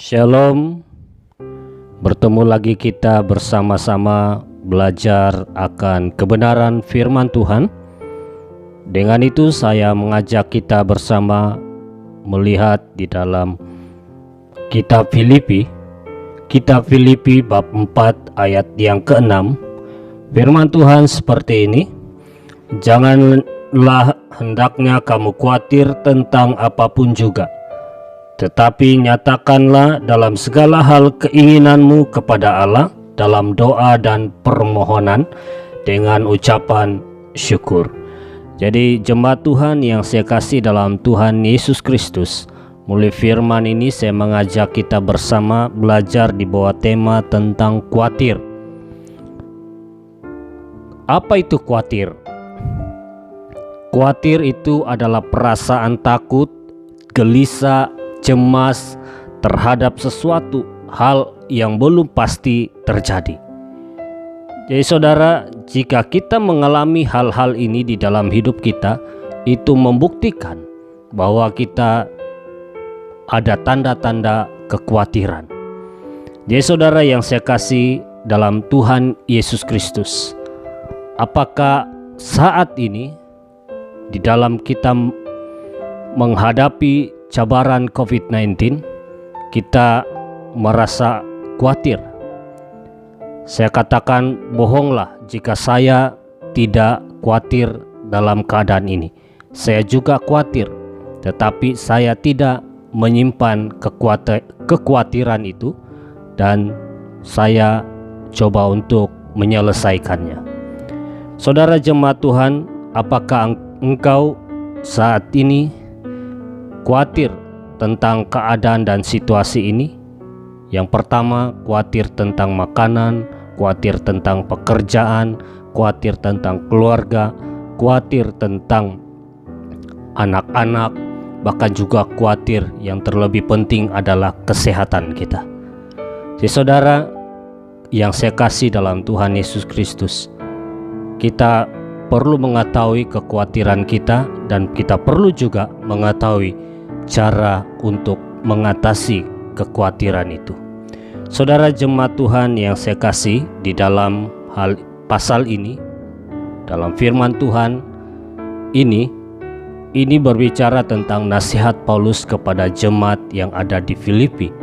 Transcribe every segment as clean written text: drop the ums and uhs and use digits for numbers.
Shalom, bertemu lagi kita bersama-sama belajar akan kebenaran firman Tuhan. Dengan itu saya mengajak kita bersama melihat di dalam kitab Filipi bab 4 ayat yang ke-6. Firman Tuhan seperti ini: janganlah hendaknya kamu khawatir tentang apapun juga, tetapi nyatakanlah dalam segala hal keinginanmu kepada Allah dalam doa dan permohonan dengan ucapan syukur. Jadi jemaat Tuhan yang saya kasih dalam Tuhan Yesus Kristus, mulai firman ini saya mengajak kita bersama belajar di bawah tema tentang khawatir. Apa itu khawatir? Khawatir itu adalah perasaan takut, gelisah, cemas terhadap sesuatu hal yang belum pasti terjadi. Jadi saudara, jika kita mengalami hal-hal ini di dalam hidup kita, itu membuktikan bahwa kita ada tanda-tanda kekhawatiran. Jadi saudara yang saya kasih dalam Tuhan Yesus Kristus, apakah saat ini di dalam kita menghadapi cabaran COVID-19 kita merasa khawatir? Saya katakan bohonglah jika saya tidak khawatir dalam keadaan ini. Saya juga khawatir, tetapi saya tidak menyimpan kekhawatiran itu dan saya coba untuk menyelesaikannya. Saudara jemaat Tuhan, apakah engkau saat ini khawatir tentang keadaan dan situasi ini? Yang pertama, khawatir tentang makanan, khawatir tentang pekerjaan, khawatir tentang keluarga, khawatir tentang anak-anak, bahkan juga khawatir yang terlebih penting adalah kesehatan kita. Jadi saudara yang saya kasih dalam Tuhan Yesus Kristus, kita perlu mengetahui kekhawatiran kita dan kita perlu juga mengetahui cara untuk mengatasi kekhawatiran itu. Saudara jemaat Tuhan yang saya kasih, di dalam pasal ini, dalam firman Tuhan ini berbicara tentang nasihat Paulus kepada jemaat yang ada di Filipi.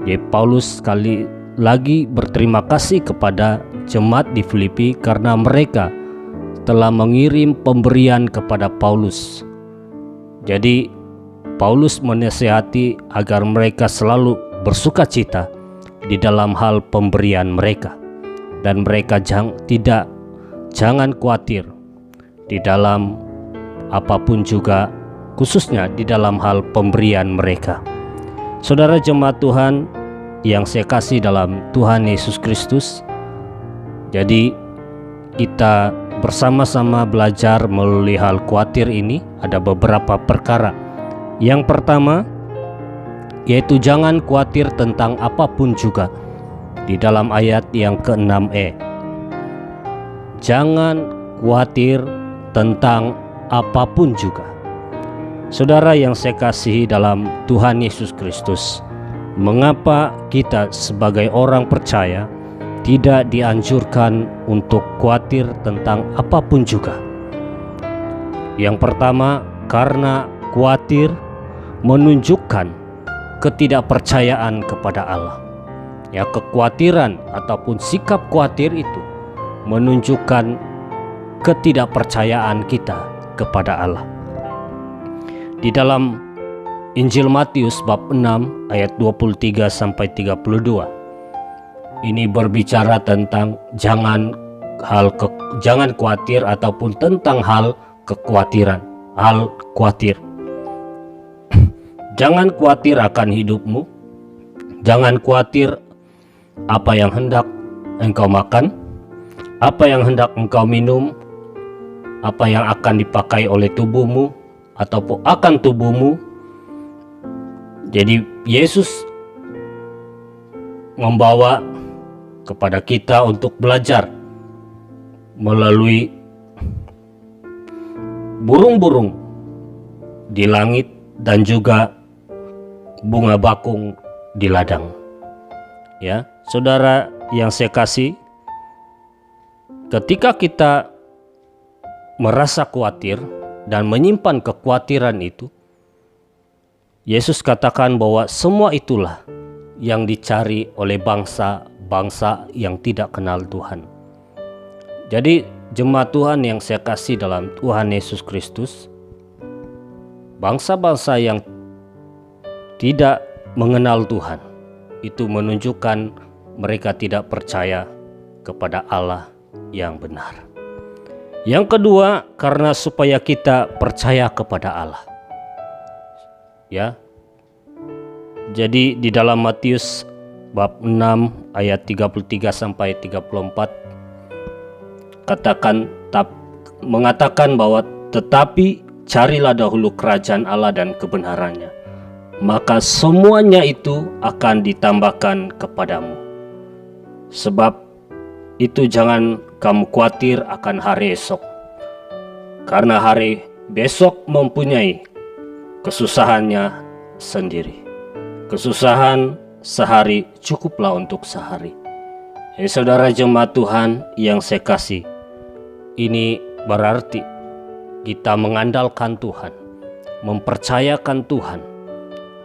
Jadi Paulus sekali lagi berterima kasih kepada jemaat di Filipi karena mereka telah mengirim pemberian kepada Paulus. Jadi Paulus menasihati agar mereka selalu bersukacita di dalam hal pemberian mereka, dan mereka jangan khawatir di dalam apapun juga, khususnya di dalam hal pemberian mereka. Saudara jemaat Tuhan yang saya kasih dalam Tuhan Yesus Kristus, jadi kita bersama-sama belajar melalui hal khawatir ini. Ada beberapa perkara. Yang pertama yaitu jangan khawatir tentang apapun juga, di dalam ayat yang ke-6e. Jangan khawatir tentang apapun juga. Saudara yang saya kasihi dalam Tuhan Yesus Kristus, mengapa kita sebagai orang percaya tidak dianjurkan untuk khawatir tentang apapun juga? Yang pertama, karena khawatir menunjukkan ketidakpercayaan kepada Allah. Ya, kekhawatiran ataupun sikap khawatir itu menunjukkan ketidakpercayaan kita kepada Allah. Di dalam Injil Matius bab 6 ayat 23 sampai 32. Ini berbicara tentang jangan khawatir ataupun tentang hal kekhawatiran, hal khawatir. Jangan khawatir akan hidupmu. Jangan khawatir apa yang hendak engkau makan, apa yang hendak engkau minum, apa yang akan dipakai oleh tubuhmu ataupun akan tubuhmu. Jadi Yesus membawa kepada kita untuk belajar melalui burung-burung di langit dan juga bunga bakung di ladang. Ya, saudara yang saya kasih, ketika kita merasa khawatir dan menyimpan kekhawatiran itu, Yesus katakan bahwa semua itulah yang dicari oleh bangsa-bangsa yang tidak kenal Tuhan. Jadi jemaat Tuhan yang saya kasih dalam Tuhan Yesus Kristus, bangsa-bangsa yang tidak mengenal Tuhan itu menunjukkan mereka tidak percaya kepada Allah yang benar. Yang kedua, karena supaya kita percaya kepada Allah. Ya. Jadi di dalam Matius bab 6 ayat 33 sampai 34 mengatakan bahwa tetapi carilah dahulu kerajaan Allah dan kebenarannya, maka semuanya itu akan ditambahkan kepadamu. Sebab itu jangan kamu khawatir akan hari esok, karena hari besok mempunyai kesusahannya sendiri. Kesusahan sehari cukuplah untuk sehari. Saudara jemaat Tuhan yang saya kasih, ini berarti kita mengandalkan Tuhan, mempercayakan Tuhan,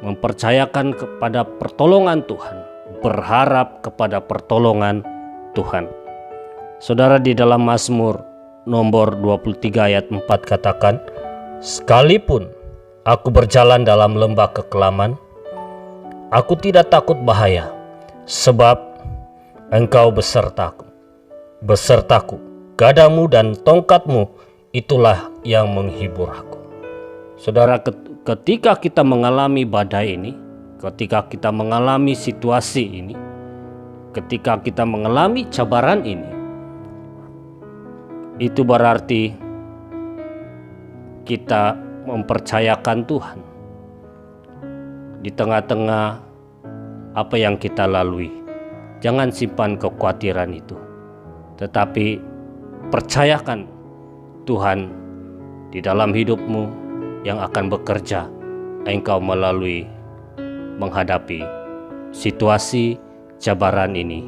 mempercayakan kepada pertolongan Tuhan, berharap kepada pertolongan Tuhan. Saudara, di dalam Mazmur nomor 23 ayat 4 katakan, sekalipun aku berjalan dalam lembah kekelaman, aku tidak takut bahaya, sebab Engkau besertaku, gadamu dan tongkatmu itulah yang menghibur aku. Saudara, ketika kita mengalami badai ini, ketika kita mengalami situasi ini, ketika kita mengalami cabaran ini, itu berarti kita mempercayakan Tuhan di tengah-tengah apa yang kita lalui. Jangan simpan kekhawatiran itu, tetapi percayakan Tuhan di dalam hidupmu yang akan bekerja engkau melalui menghadapi situasi cabaran ini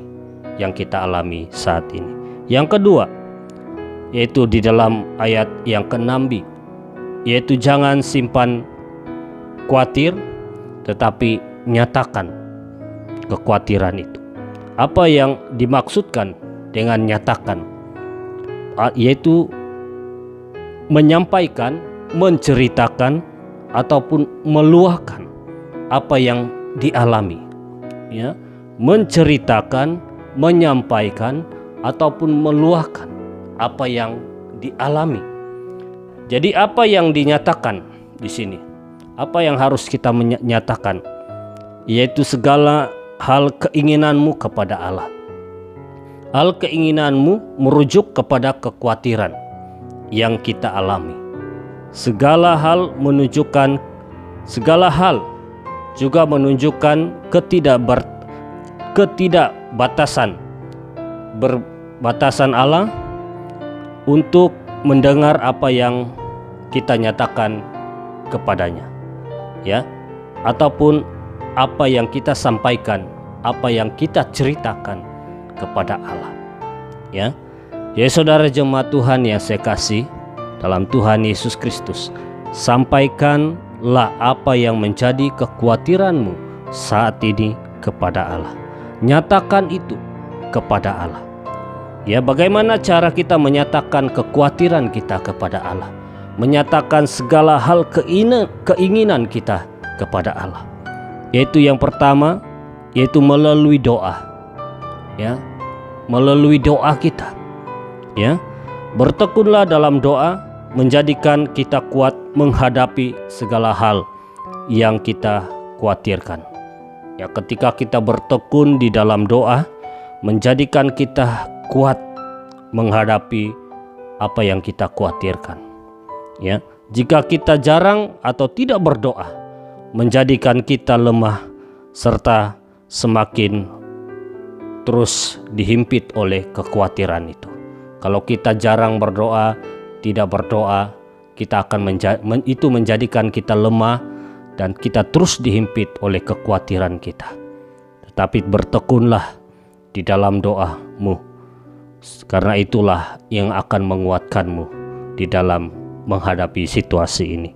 yang kita alami saat ini. Yang kedua, yaitu di dalam ayat yang ke-6b, yaitu jangan simpan khawatir, tetapi nyatakan kekhawatiran itu. Apa yang dimaksudkan dengan nyatakan? Yaitu menyampaikan, menceritakan, ataupun meluahkan apa yang dialami. Ya, menceritakan, menyampaikan, ataupun meluahkan apa yang dialami. Jadi apa yang dinyatakan di sini? Apa yang harus kita menyatakan? Yaitu segala hal keinginanmu kepada Allah. Hal keinginanmu merujuk kepada kekhawatiran yang kita alami. Segala hal juga menunjukkan batasan Allah untuk mendengar apa yang kita nyatakan kepadanya, ya, ataupun apa yang kita sampaikan, apa yang kita ceritakan kepada Allah, ya. Ya, saudara jemaat Tuhan yang saya kasih dalam Tuhan Yesus Kristus, sampaikanlah apa yang menjadi kekhawatiranmu saat ini kepada Allah. Nyatakan itu kepada Allah. Ya, bagaimana cara kita menyatakan kekhawatiran kita kepada Allah? Menyatakan segala hal keinginan kita kepada Allah. Yaitu yang pertama, yaitu melalui doa. Ya, melalui doa kita. Ya, bertekunlah dalam doa, menjadikan kita kuat menghadapi segala hal yang kita khawatirkan. Ya, ketika kita bertekun di dalam doa, menjadikan kita kuat menghadapi apa yang kita khawatirkan. Ya, jika kita jarang atau tidak berdoa, menjadikan kita lemah serta semakin terus dihimpit oleh kekhawatiran itu. Kalau kita jarang berdoa, tidak berdoa, kita akan itu menjadikan kita lemah dan kita terus dihimpit oleh kekhawatiran kita. tetapi bertekunlah di dalam doamu, karena itulah yang akan menguatkanmu di dalam menghadapi situasi ini.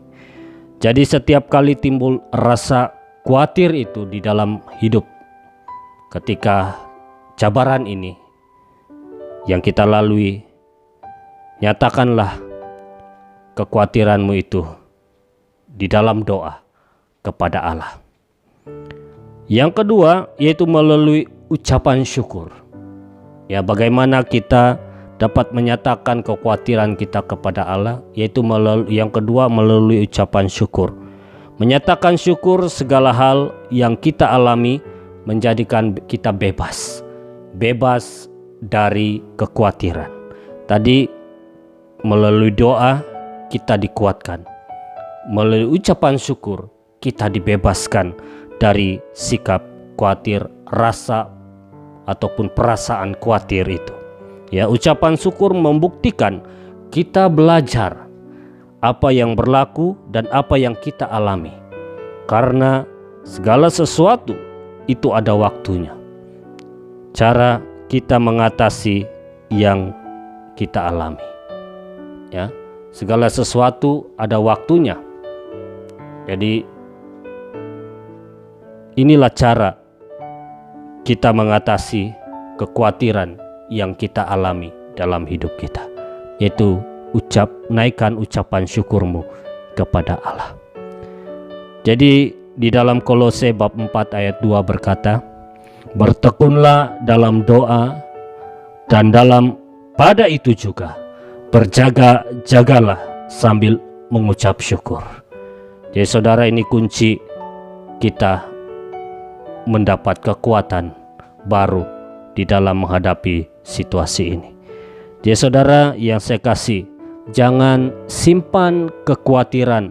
Jadi setiap kali timbul rasa khawatir itu di dalam hidup, ketika cabaran ini yang kita lalui, nyatakanlah kekhawatiranmu itu di dalam doa kepada Allah. Yang kedua yaitu melalui ucapan syukur. Ya, bagaimana kita dapat menyatakan kekhawatiran kita kepada Allah, yaitu yang kedua melalui ucapan syukur. Menyatakan syukur segala hal yang kita alami menjadikan kita bebas dari kekhawatiran. Tadi melalui doa kita dikuatkan, melalui ucapan syukur kita dibebaskan dari sikap khawatir, rasa ataupun perasaan khawatir itu. Ya, ucapan syukur membuktikan kita belajar apa yang berlaku dan apa yang kita alami, karena segala sesuatu itu ada waktunya. Cara kita mengatasi yang kita alami, ya, segala sesuatu ada waktunya. Jadi inilah cara kita mengatasi kekhawatiran yang kita alami dalam hidup kita, yaitu naikkan ucapan syukurmu kepada Allah. Jadi di dalam Kolose bab 4 ayat 2 berkata, bertekunlah dalam doa dan pada itu juga berjaga-jagalah sambil mengucap syukur. Jadi saudara, ini kunci kita mendapat kekuatan baru di dalam menghadapi situasi ini. Jadi saudara yang saya kasih, jangan simpan kekhawatiran,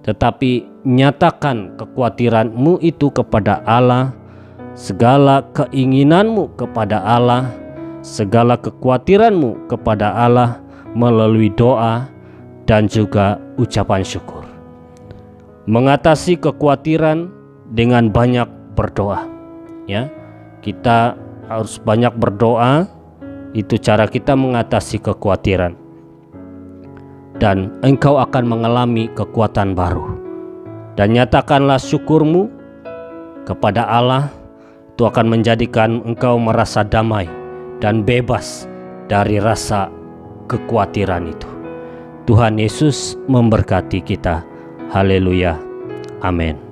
tetapi nyatakan kekhawatiranmu itu kepada Allah, segala keinginanmu kepada Allah, segala kekhawatiranmu kepada Allah melalui doa dan juga ucapan syukur. Mengatasi kekhawatiran dengan banyak berdoa, ya. Kita harus banyak berdoa, itu cara kita mengatasi kekhawatiran. Dan engkau akan mengalami kekuatan baru. Dan nyatakanlah syukurmu kepada Allah, itu akan menjadikan engkau merasa damai dan bebas dari rasa kekhawatiran itu. Tuhan Yesus memberkati kita. Haleluya. Amin.